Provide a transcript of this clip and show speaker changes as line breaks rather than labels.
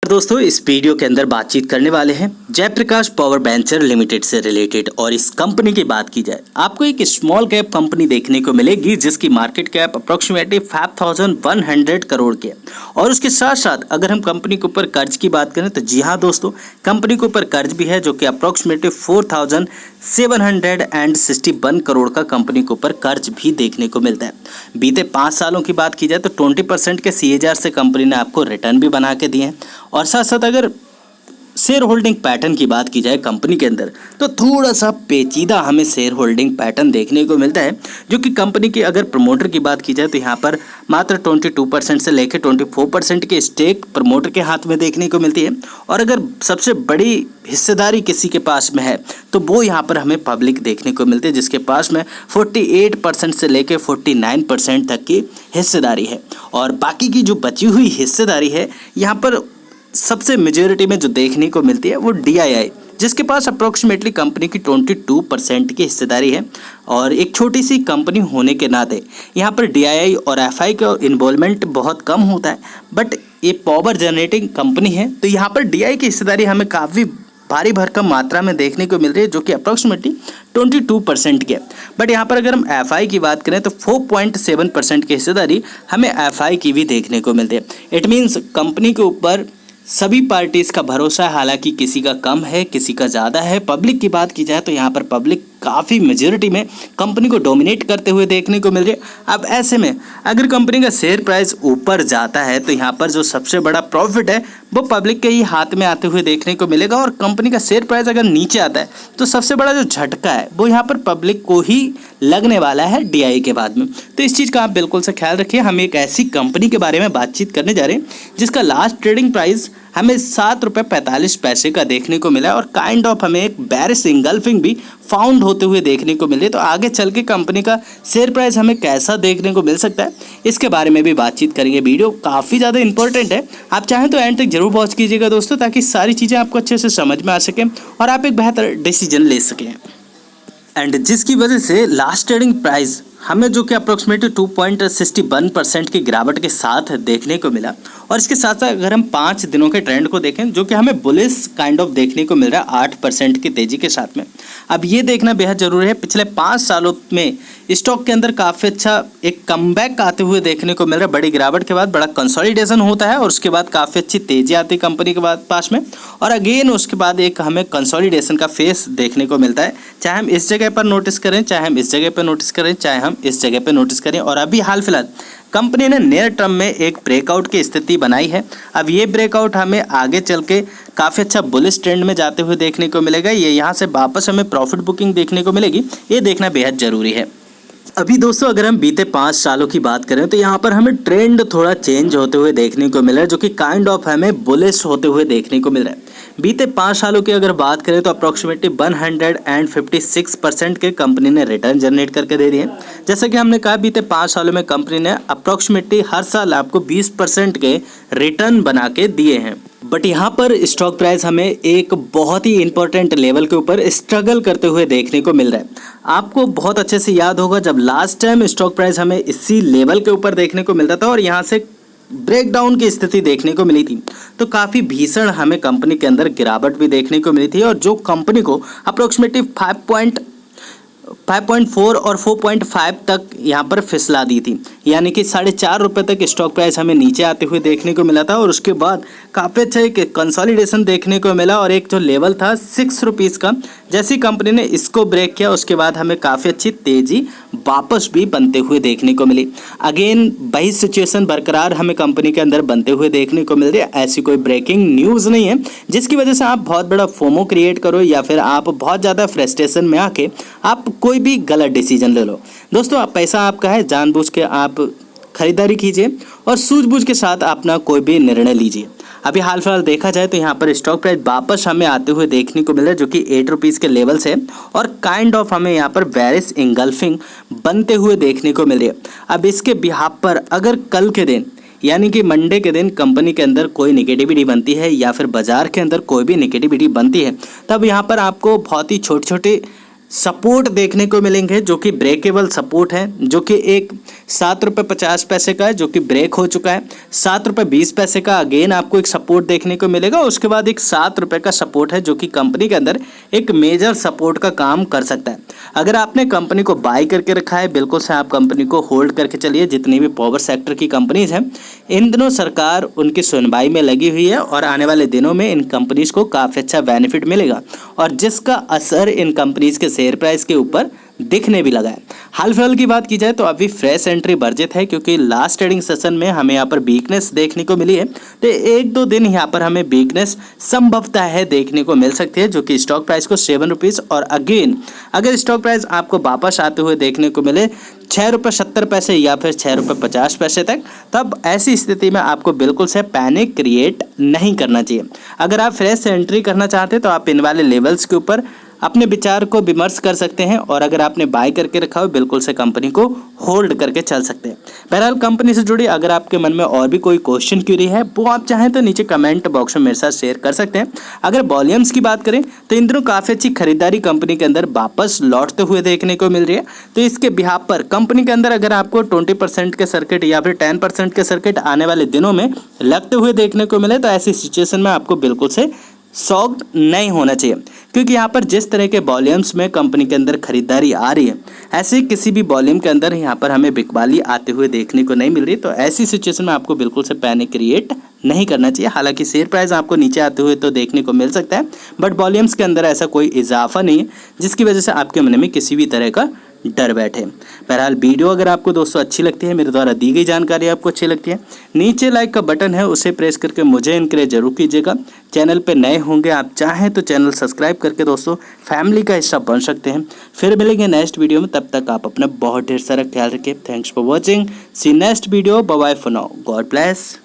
दोस्तों, इस वीडियो के अंदर बातचीत करने वाले हैं जयप्रकाश पावर वेंचर लिमिटेड से रिलेटेड। और इस कंपनी की बात की जाए, आपको एक स्मॉल कैप कंपनी देखने को मिलेगी जिसकी मार्केट कैप अप्रोक्सीमेटली 5100 करोड़ की है। और उसके साथ साथ अगर हम कंपनी के ऊपर कर्ज की बात करें तो जी हाँ दोस्तों, कंपनी के ऊपर कर्ज भी है जो कि अप्रोक्सीमेटली 4761 करोड़ का कंपनी के ऊपर कर्ज भी देखने को मिलता है। बीते 5 सालों की बात की जाए तो 20% के CAGR से कंपनी ने आपको रिटर्न भी बना के दिए हैं। और साथ साथ अगर शेयर होल्डिंग पैटर्न की बात की जाए कंपनी के अंदर तो थोड़ा सा पेचीदा हमें शेयर होल्डिंग पैटर्न देखने को मिलता है, जो कि कंपनी की अगर प्रमोटर की बात की जाए तो यहाँ पर मात्र 22% से लेकर 24% के स्टेक प्रमोटर के हाथ में देखने को मिलती है। और अगर सबसे बड़ी हिस्सेदारी किसी के पास में है तो वो यहाँ पर हमें पब्लिक देखने को मिलती है, जिसके पास में 48% से लेकर 49% तक की हिस्सेदारी है। और बाकी की जो बची हुई हिस्सेदारी है यहाँ पर सबसे मेजॉरिटी में जो देखने को मिलती है वो DII, जिसके पास अप्रोक्सीमेटली कंपनी की 22% की हिस्सेदारी है। और एक छोटी सी कंपनी होने के नाते यहाँ पर DII और FI का इन्वॉल्वमेंट बहुत कम होता है, बट ये पावर जनरेटिंग कंपनी है तो यहाँ पर DII की हिस्सेदारी हमें काफ़ी भारी भरकम मात्रा में देखने को मिल रही है, जो कि अप्रोक्सीमेटली 22% की है। बट यहाँ पर अगर हम FI की बात करें तो 4.7% की हिस्सेदारी हमें FI की भी देखने को मिलती है। इट मीन्स कंपनी के ऊपर सभी पार्टीज़ का भरोसा है, हालांकि किसी का कम है किसी का ज़्यादा है। पब्लिक की बात की जाए तो यहाँ पर पब्लिक काफ़ी मेजॉरिटी में कंपनी को डोमिनेट करते हुए देखने को मिल रही है। अब ऐसे में अगर कंपनी का शेयर प्राइस ऊपर जाता है तो यहाँ पर जो सबसे बड़ा प्रॉफिट है वो पब्लिक के ही हाथ में आते हुए देखने को मिलेगा। और कंपनी का शेयर प्राइस अगर नीचे आता है तो सबसे बड़ा जो झटका है वो यहाँ पर पब्लिक को ही लगने वाला है DII के बाद में। तो इस चीज़ का आप बिल्कुल से ख्याल रखिए। हम एक ऐसी कंपनी के बारे में बातचीत करने जा रहे हैं जिसका लास्ट ट्रेडिंग प्राइस हमें ₹7.45 का देखने को मिला है। और काइंड ऑफ हमें एक बेरिश इंगल्फिंग भी फाउंड होते हुए देखने को मिले। तो आगे चल के कंपनी का शेयर प्राइस हमें कैसा देखने को मिल सकता है इसके बारे में भी बातचीत करेंगे। वीडियो काफ़ी ज़्यादा इंपॉर्टेंट है, आप चाहें तो एंड तक जरूर वॉच कीजिएगा दोस्तों, ताकि सारी चीज़ें आपको अच्छे से समझ में आ सकें और आप एक बेहतर डिसीजन ले सकें। एंड जिसकी वजह से लास्ट ट्रेडिंग प्राइस हमें जो कि अप्रोक्सीमेटली 2.61% की गिरावट के साथ देखने को मिला। और इसके साथ साथ अगर हम 5 दिनों के ट्रेंड को देखें जो कि हमें बुलिश काइंड ऑफ देखने को मिल रहा है 8% की तेज़ी के साथ में। अब ये देखना बेहद ज़रूरी है, पिछले 5 सालों में स्टॉक के अंदर काफ़ी अच्छा एक कमबैक आते हुए देखने को मिल रहा है। बड़ी गिरावट के बाद बड़ा कंसोलिडेशन होता है और उसके बाद काफ़ी अच्छी तेज़ी आती है कंपनी के बाद पास में, और अगेन उसके बाद एक हमें कंसोलिडेशन का फेस देखने को मिलता है। चाहे हम इस जगह पर नोटिस करें, चाहे हम इस जगह पर नोटिस करें, चाहे हम इस जगह पे नोटिस करें। और अभी हाल फिलहाल कंपनी ने नियर टर्म में एक ब्रेकआउट की स्थिति बनाई है। अब ये ब्रेकआउट हमें आगे चल के काफ़ी अच्छा बुलिश ट्रेंड में जाते हुए देखने को मिलेगा। ये यहाँ से वापस हमें प्रॉफिट बुकिंग देखने को मिलेगी, ये देखना बेहद ज़रूरी है। अभी दोस्तों अगर हम बीते 5 सालों की बात करें तो यहाँ पर हमें ट्रेंड थोड़ा चेंज होते हुए देखने को मिल रहा है, जो कि काइंड ऑफ हमें बुलिश होते हुए देखने को मिल रहा है। बीते 5 सालों की अगर बात करें तो अप्रोक्सीमेटली 156% के कंपनी ने रिटर्न जनरेट करके दे दिए। जैसा कि हमने कहा बीते 5 सालों में कंपनी ने अप्रोक्सीमेटली हर साल आपको 20% के रिटर्न बना के दिए हैं। बट यहाँ पर स्टॉक प्राइस हमें एक बहुत ही इंपॉर्टेंट लेवल के ऊपर स्ट्रगल करते हुए देखने को मिल रहा है। आपको बहुत अच्छे से याद होगा जब लास्ट टाइम स्टॉक प्राइस हमें इसी लेवल के ऊपर देखने को मिलता था और यहाँ से ब्रेकडाउन की स्थिति देखने को मिली थी, तो काफ़ी भीषण हमें कंपनी के अंदर गिरावट भी देखने को मिली थी। और जो कंपनी को अप्रोक्सीमेटली 5.4 और 4.5 तक यहाँ पर फिसला दी थी, यानी कि ₹4.5 तक स्टॉक प्राइस हमें नीचे आते हुए देखने को मिला था। और उसके बाद काफ़ी अच्छा एक कंसोलिडेशन देखने को मिला और एक जो लेवल था ₹6 का, जैसी कंपनी ने इसको ब्रेक किया उसके बाद हमें काफ़ी अच्छी तेज़ी वापस भी बनते हुए देखने को मिली। अगेन वही सिचुएशन बरकरार हमें कंपनी के अंदर बनते हुए देखने को मिल रही है। ऐसी कोई ब्रेकिंग न्यूज़ नहीं है जिसकी वजह से आप बहुत बड़ा फोमो क्रिएट करो या फिर आप बहुत ज़्यादा फ्रस्ट्रेशन में आके आप कोई भी गलत डिसीजन ले लो। दोस्तों पैसा आपका है, जानबूझ के आप खरीदारी कीजिए और सूझबूझ के साथ अपना कोई भी निर्णय लीजिए। अभी हाल फिलहाल देखा जाए तो यहाँ पर स्टॉक प्राइस वापस हमें आते हुए देखने को मिल रहा है, जो कि ₹8 के लेवल से और काइंड ऑफ हमें यहाँ पर बेरिश इंगल्फिंग बनते हुए देखने को मिल रही है। अब इसके बिहाफ पर अगर कल के दिन यानी कि मंडे के दिन कंपनी के अंदर कोई नेगेटिविटी बनती है या फिर बाजार के अंदर कोई भी नेगेटिविटी बनती है, तब यहाँ पर आपको बहुत ही छोटे छोटे सपोर्ट देखने को मिलेंगे जो कि ब्रेकेबल सपोर्ट है, जो कि एक 7 रुपये 50 पैसे का है जो कि ब्रेक हो चुका है। 7 रुपये 20 पैसे का अगेन आपको एक सपोर्ट देखने को मिलेगा। उसके बाद एक 7 रुपये का सपोर्ट है जो कि कंपनी के अंदर एक मेजर सपोर्ट का काम कर सकता है। अगर आपने कंपनी को बाय करके रखा है, बिल्कुल से आप कंपनी को होल्ड करके चलिए। जितनी भी पावर सेक्टर की कंपनीज हैं, इन दिनों सरकार उनकी सुनवाई में लगी हुई है और आने वाले दिनों में इन कंपनीज को काफ़ी अच्छा बेनिफिट मिलेगा और जिसका असर इन कंपनीज के शेयर प्राइस के ऊपर दिखने भी लगा है। हाल फिलहाल की बात की जाए तो अभी फ्रेश एंट्री वर्जित है क्योंकि लास्ट ट्रेडिंग सेशन में हमें यहाँ पर वीकनेस देखने को मिली है। तो 1-2 दिन यहाँ पर हमें वीकनेस संभवतः है देखने को मिल सकती है जो कि स्टॉक प्राइस को 7 रुपीज़ और अगेन अगर स्टॉक प्राइस आपको वापस आते हुए देखने को मिले 6 रुपये 70 पैसे या फिर 6 रुपये 50 पैसे तक, तब ऐसी स्थिति में आपको बिल्कुल से पैनिक क्रिएट नहीं करना चाहिए। अगर आप फ्रेश एंट्री करना चाहते हैं तो आप इन वाले लेवल्स के ऊपर अपने विचार को विमर्श कर सकते हैं और अगर आपने बाय करके रखा हो बिल्कुल से कंपनी को होल्ड करके चल सकते हैं। बहरहाल कंपनी से जुड़ी अगर आपके मन में और भी कोई क्वेश्चन क्यूरी है वो आप चाहें तो नीचे कमेंट बॉक्स में मेरे साथ शेयर कर सकते हैं। अगर वॉल्यूम्स की बात करें तो इन दिनों काफ़ी अच्छी खरीदारी कंपनी के अंदर वापस लौटते हुए देखने को मिल रही है। तो इसके बिहाफ पर कंपनी के अंदर अगर आपको 20% के सर्किट या फिर 10% के सर्किट आने वाले दिनों में लगते हुए देखने को मिले तो ऐसी सिचुएशन में आपको बिल्कुल से शॉक्ड नहीं होना चाहिए क्योंकि यहाँ पर जिस तरह के वॉल्यूम्स में कंपनी के अंदर खरीदारी आ रही है ऐसे किसी भी वॉल्यूम के अंदर यहाँ पर हमें बिकवाली आते हुए देखने को नहीं मिल रही। तो ऐसी सिचुएशन में आपको बिल्कुल से पैनिक क्रिएट नहीं करना चाहिए। हालांकि शेयर प्राइस आपको नीचे आते हुए तो देखने को मिल सकता है बट वॉल्यूम्स के अंदर ऐसा कोई इजाफा नहीं है जिसकी वजह से आपके मन में किसी भी तरह का डर बैठे। बहरहाल वीडियो अगर आपको दोस्तों अच्छी लगती है, मेरे द्वारा दी गई जानकारी आपको अच्छी लगती है, नीचे लाइक का बटन है उसे प्रेस करके मुझे इनकरेज जरूर कीजिएगा। चैनल पे नए होंगे आप चाहें तो चैनल सब्सक्राइब करके दोस्तों फैमिली का हिस्सा बन सकते हैं। फिर मिलेंगे नेक्स्ट वीडियो में, तब तक आप अपना बहुत ढेर सारा ख्याल रखें। Thanks for watching, see next video, bye bye for now, God bless.